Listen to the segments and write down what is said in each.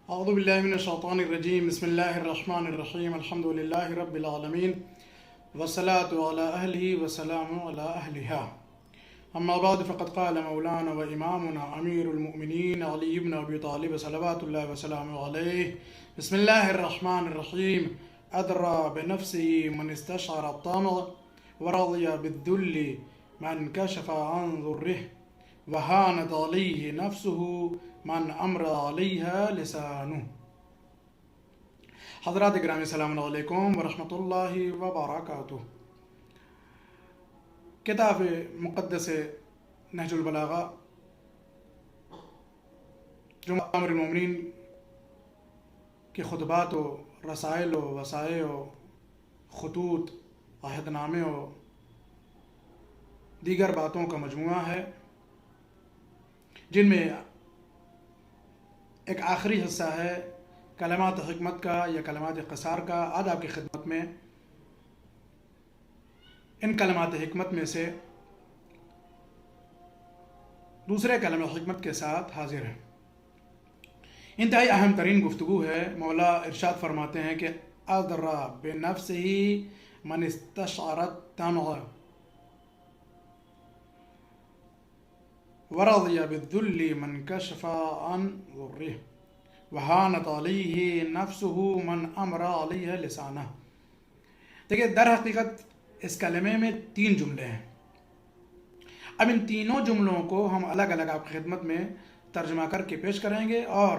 اعوذ باللہ من الشیطان الرجیم بسم اللہ الرحمن الرحیم الحمد للہ رب العالمین والصلاة علی اہلہ والسلام علی اہلہا اما بعد فقد قال مولانا و امامنا امیر المؤمنین علی بن ابی طالب صلوات اللہ وسلام علیہ بسم اللہ الرحمن الرحیم ادرى بنفسه من استشعر الطمع ورضي بالذل من كشف عن ضره وهانت عليه نفسه من امر علیہ لسانہ۔ حضرات گرامی السلام علیکم ورحمۃ اللہ وبرکاتہ۔ کتاب مقدس نہج البلاغہ جو امیر المومنین کے خطبات و رسائل و وصائے و خطوط عہد نامے و دیگر باتوں کا مجموعہ ہے، جن میں ایک آخری حصہ ہے کلمات حکمت کا یا کلمات قصار کا۔ آج آپ کی خدمت میں ان کلمات حکمت میں سے دوسرے کلمہ حکمت کے ساتھ حاضر ہے۔ انتہائی اہم ترین گفتگو ہے۔ مولا ارشاد فرماتے ہیں کہ اَذْرَى بِنَفْسِهِ مَنِ اسْتَشْعَرَ الطَّمْعَ وَرَضِيَ بِالذُّلِّ مَنْ كَشَفَ عَنْ ضُرِّهِ وَهَانَتْ عَلَيْهِ نَفْسُهُ مَنْ أَمْرَ عَلَيْهَ لِسَانَهُ۔ دیکھیں، در حقیقت اس کلمے میں 3 جملے ہیں۔ اب ان تینوں جملوں کو ہم الگ الگ آپ کی خدمت میں ترجمہ کر کے پیش کریں گے، اور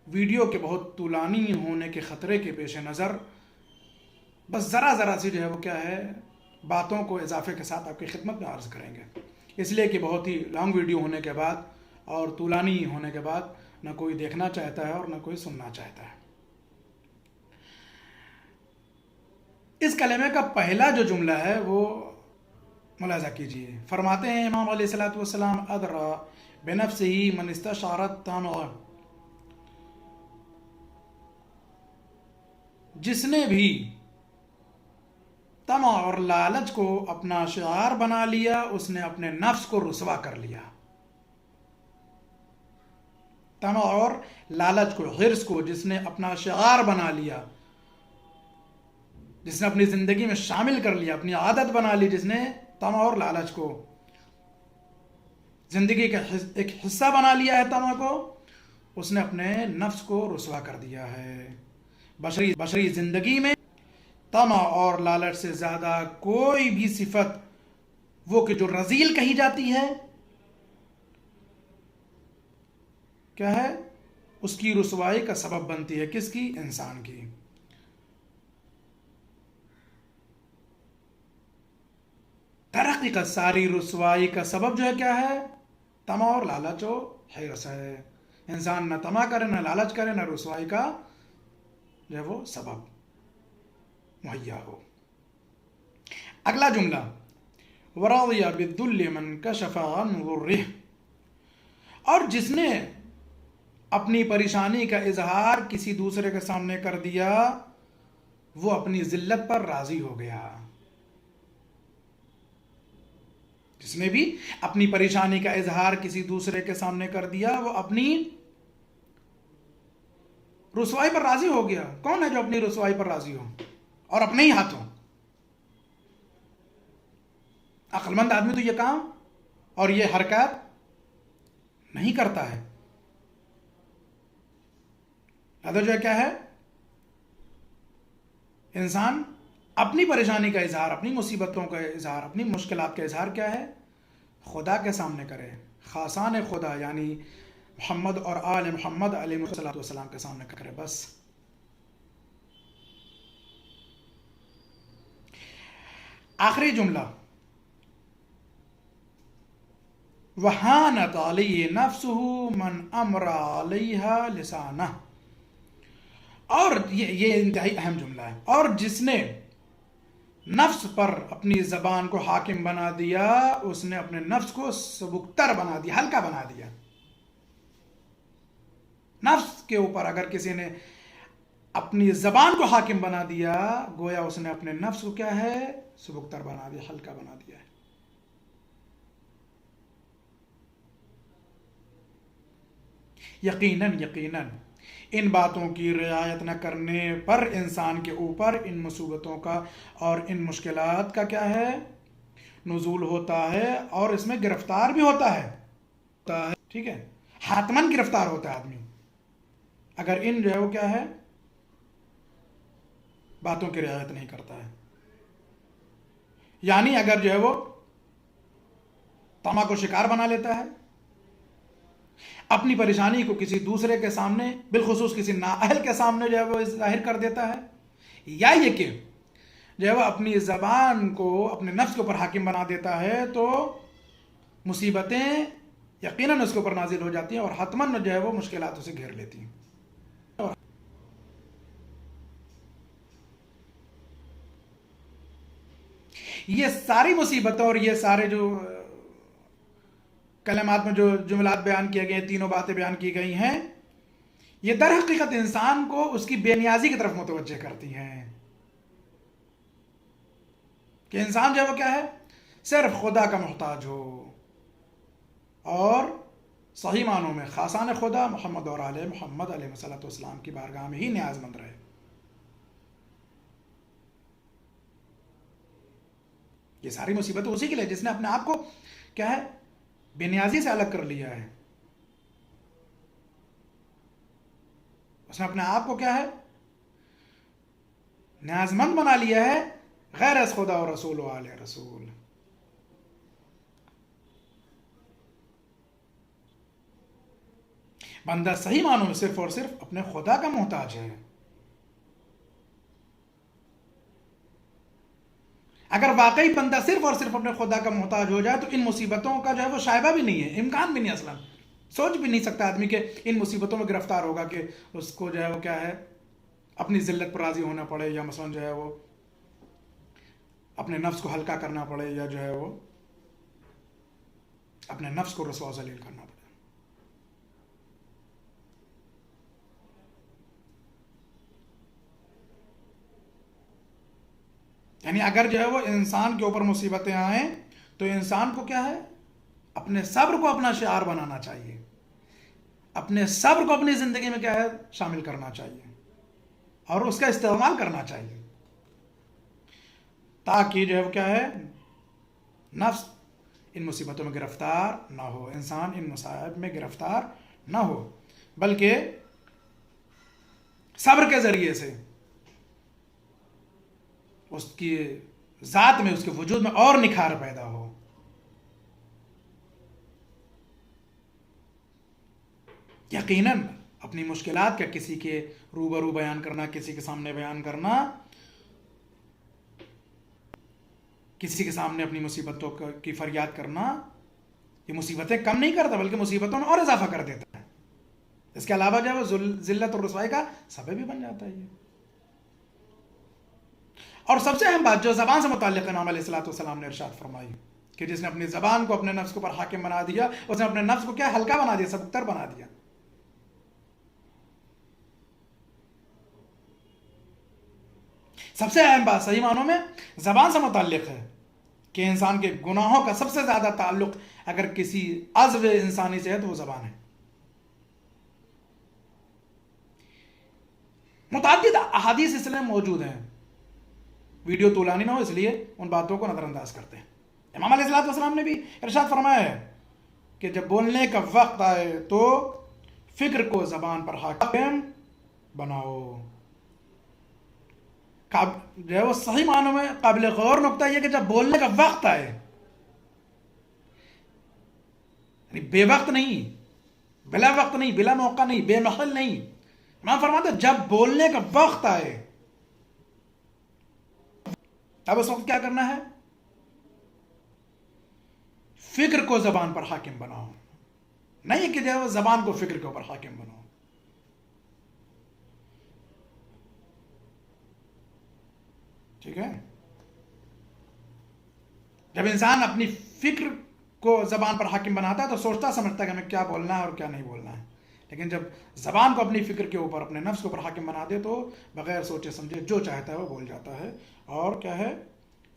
ویڈیو کے بہت طولانی ہونے کے خطرے کے پیش نظر بس ذرا سی جو ہے وہ کیا ہے باتوں کو اضافے کے ساتھ آپ کی خدمت میں عرض کریں گے، اس لیے کہ بہت ہی لانگ ویڈیو ہونے کے بعد اور طولانی ہونے کے بعد نہ کوئی دیکھنا چاہتا ہے اور نہ کوئی سننا چاہتا ہے۔ اس کلمے کا پہلا جو جملہ ہے وہ ملاحظہ کیجئے۔ فرماتے ہیں امام علیہ الصلوۃ والسلام اَذْرَى بِنَفْسِهِ مَنِ اسْتَشْعَرَ الطَّمْعَ، جس نے بھی طمع اور لالچ کو اپنا شعار بنا لیا، اس نے اپنے نفس کو رسوا کر لیا۔ طمع اور لالچ کو، حرص کو جس نے اپنا شعار بنا لیا، جس نے اپنی زندگی میں شامل کر لیا، اپنی عادت بنا لی، جس نے طمع اور لالچ کو زندگی کا ایک حصہ بنا لیا ہے، طمع کو، اس نے اپنے نفس کو رسوا کر دیا ہے۔ بشری زندگی میں طمع اور لالچ سے زیادہ کوئی بھی صفت وہ کہ جو رذیل کہی جاتی ہے، کیا ہے؟ اس کی رسوائی کا سبب بنتی ہے۔ کس کی؟ انسان کی۔ ترقی کا ساری رسوائی کا سبب جو ہے کیا ہے؟ طمع اور لالچ و حرص ہے۔ انسان نہ طمع کرے، نہ لالچ کرے، نہ رسوائی کا جو ہے وہ سبب مہیا ہو۔ اگلا جملہ وَرَضِيَ بِالذُّلِّ مَنْ كَشَفَ عَنْ ضُرِّهِ، اور جس نے اپنی پریشانی کا اظہار کسی دوسرے کے سامنے کر دیا، وہ اپنی ذلت پر راضی ہو گیا۔ جس نے بھی اپنی پریشانی کا اظہار کسی دوسرے کے سامنے کر دیا، وہ اپنی رسوائی پر راضی ہو گیا۔ کون ہے جو اپنی رسوائی پر راضی ہو اور اپنے ہی ہاتھوں؟ عقل مند آدمی تو یہ کام اور یہ حرکات نہیں کرتا ہے۔ لہذا جو ہے کیا ہے، انسان اپنی پریشانی کا اظہار، اپنی مصیبتوں کا اظہار، اپنی مشکلات کا اظہار کیا ہے؟ خدا کے سامنے کرے، خاصان خدا یعنی محمد اور آل محمد علیہ السلام کے سامنے کرے، بس۔ آخری جملہ وَهَانَتْ عَلَيْهِ نَفْسُهُ مَنْ أَمْرَ عَلَيْهَا لِسَانَهُ، اور یہ انتہائی اہم جملہ ہے۔ اور جس نے نفس پر اپنی زبان کو حاکم بنا دیا، اس نے اپنے نفس کو سبکتر بنا دیا، ہلکا بنا دیا۔ نفس کے اوپر اگر کسی نے اپنی زبان کو حاکم بنا دیا، گویا اس نے اپنے نفس کو کیا ہے؟ سبکتر بنا دیا، ہلکا بنا دیا ہے۔ یقیناً ان باتوں کی رعایت نہ کرنے پر انسان کے اوپر ان مصیبتوں کا اور ان مشکلات کا کیا ہے نزول ہوتا ہے، اور اس میں گرفتار بھی ہوتا ہے، ٹھیک ہے، حتماً گرفتار ہوتا ہے آدمی اگر ان جو ہے وہ کیا ہے باتوں کی رعایت نہیں کرتا ہے. یعنی اگر جو ہے وہ طمع کو شکار بنا لیتا ہے، اپنی پریشانی کو کسی دوسرے کے سامنے، بالخصوص کسی نااہل کے سامنے جو ہے وہ ظاہر کر دیتا ہے، یا یہ کہ جو ہے وہ اپنی زبان کو اپنے نفس کے اوپر حاکم بنا دیتا ہے، تو مصیبتیں یقیناً اس کے اوپر نازل ہو جاتی ہیں اور حتماً جو ہے وہ مشکلات اسے گھیر لیتی ہیں. یہ ساری مصیبتیں اور یہ سارے جو کلمات میں جو جملات بیان کیے گئے، تینوں باتیں بیان کی گئی ہیں، یہ در حقیقت انسان کو اس کی بے نیازی کی طرف متوجہ کرتی ہیں کہ انسان جو ہے وہ کیا ہے صرف خدا کا محتاج ہو، اور صحیح معنوں میں خاصان خدا محمد اور آل محمد علیہ السلام کی بارگاہ میں ہی نیاز مند رہے. یہ ساری مصیبتیں اسی کے لیے جس نے اپنے آپ کو کیا ہے بے نیازی سے الگ کر لیا ہے. اس نے اپنے آپ کو کیا ہے نیاز مند بنا لیا ہے غیر از خدا و رسول و آل رسول. بندہ صحیح معنوں میں صرف اور صرف اپنے خدا کا محتاج ہے. اگر واقعی بندہ صرف اور صرف اپنے خدا کا محتاج ہو جائے تو ان مصیبتوں کا جو ہے وہ شائبہ بھی نہیں ہے، امکان بھی نہیں، اصلا سوچ بھی نہیں سکتا آدمی کہ ان مصیبتوں میں گرفتار ہوگا کہ اس کو جو ہے وہ کیا ہے اپنی ذلت پر راضی ہونا پڑے، یا مثلا جو ہے وہ اپنے نفس کو ہلکا کرنا پڑے، یا جو ہے وہ اپنے نفس کو رسوا و ذلیل کرنا پڑے. یعنی اگر جو ہے وہ انسان کے اوپر مصیبتیں آئیں تو انسان کو کیا ہے اپنے صبر کو اپنا شعار بنانا چاہیے، اپنے صبر کو اپنی زندگی میں کیا ہے شامل کرنا چاہیے اور اس کا استعمال کرنا چاہیے، تاکہ جو ہے وہ کیا ہے نفس ان مصیبتوں میں گرفتار نہ ہو، انسان ان مصائب میں گرفتار نہ ہو، بلکہ صبر کے ذریعے سے اس کی ذات میں، اس کے وجود میں اور نکھار پیدا ہو. یقیناً اپنی مشکلات کا کسی کے روبرو بیان کرنا، کسی کے سامنے بیان کرنا، کسی کے سامنے اپنی مصیبتوں کی فریاد کرنا، یہ مصیبتیں کم نہیں کرتا بلکہ مصیبتوں میں اور اضافہ کر دیتا ہے. اس کے علاوہ جو ہے وہ ذلت اور رسوائی کا سبب بھی بن جاتا ہے یہ. اور سب سے اہم بات جو زبان سے متعلق امام علیہ السلام نے ارشاد فرمائی کہ جس نے اپنی زبان کو اپنے نفس کو پر حاکم بنا دیا، اس نے اپنے نفس کو کیا ہلکا بنا دیا، سبکتر بنا دیا. سب سے اہم بات صحیح معنوں میں زبان سے متعلق ہے کہ انسان کے گناہوں کا سب سے زیادہ تعلق اگر کسی عضو انسانی سے ہے تو وہ زبان ہے. متعدد احادیث اس لیے موجود ہیں، ویڈیو طولانی نہ ہو اس لیے ان باتوں کو نظر انداز کرتے ہیں. امام علیہ السلام نے بھی ارشاد فرمایا ہے کہ جب بولنے کا وقت آئے تو فکر کو زبان پر حاکم بناؤ. جو ہے وہ صحیح معنوں میں قابل غور نقطہ یہ کہ جب بولنے کا وقت آئے، یعنی بے وقت نہیں، بلا وقت نہیں، بلا موقع نہیں، بے محل نہیں. امام فرماتے ہیں جب بولنے کا وقت آئے اب اس وقت کیا کرنا ہے؟ فکر کو زبان پر حاکم بناؤ، نہیں کہ جو ہے وہ زبان کو فکر کے اوپر حاکم بناؤ. ٹھیک ہے، جب انسان اپنی فکر کو زبان پر حاکم بناتا ہے تو سوچتا سمجھتا ہے کہ ہمیں کیا بولنا ہے اور کیا نہیں بولنا ہے، لیکن جب زبان کو اپنی فکر کے اوپر، اپنے نفس کے اوپر حاکم بنا دے تو بغیر سوچے سمجھے جو چاہتا ہے وہ بول جاتا ہے، اور کیا ہے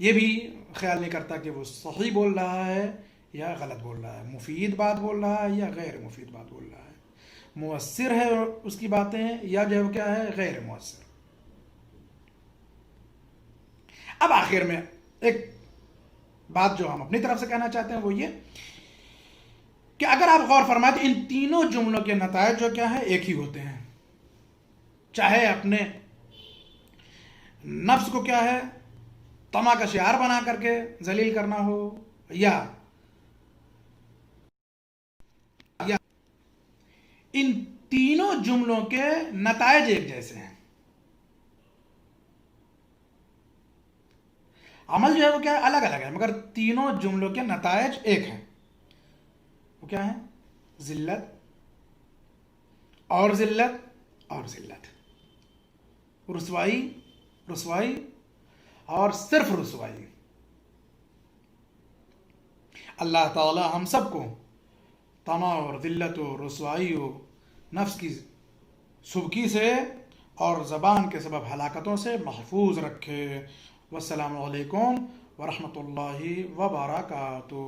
یہ بھی خیال نہیں کرتا کہ وہ صحیح بول رہا ہے یا غلط بول رہا ہے، مفید بات بول رہا ہے یا غیر مفید بات بول رہا ہے، مؤثر ہے اس کی باتیں یا جو ہے کیا ہے غیر مؤثر۔ اب آخر میں ایک بات جو ہم اپنی طرف سے کہنا چاہتے ہیں وہ یہ کہ اگر آپ غور فرمائیں تو ان تینوں جملوں کے نتائج جو کیا ہے ایک ہی ہوتے ہیں، چاہے اپنے نفس کو کیا ہے طمع کا شعار بنا کر کے ذلیل کرنا ہو یا ان تینوں جملوں کے نتائج ایک جیسے ہیں، عمل جو ہے وہ کیا ہے الگ الگ ہے مگر تینوں جملوں کے نتائج ایک ہیں۔ وہ کیا ہے؟ ذلت اور ذلت اور ذلت، رسوائی رسوائی اور صرف رسوائی۔ اللہ تعالی ہم سب کو طمع اور ذلت و رسوائی و نفس کی سبکی سے اور زبان کے سبب ہلاکتوں سے محفوظ رکھے۔ والسلام علیکم ورحمۃ اللہ وبرکاتہ۔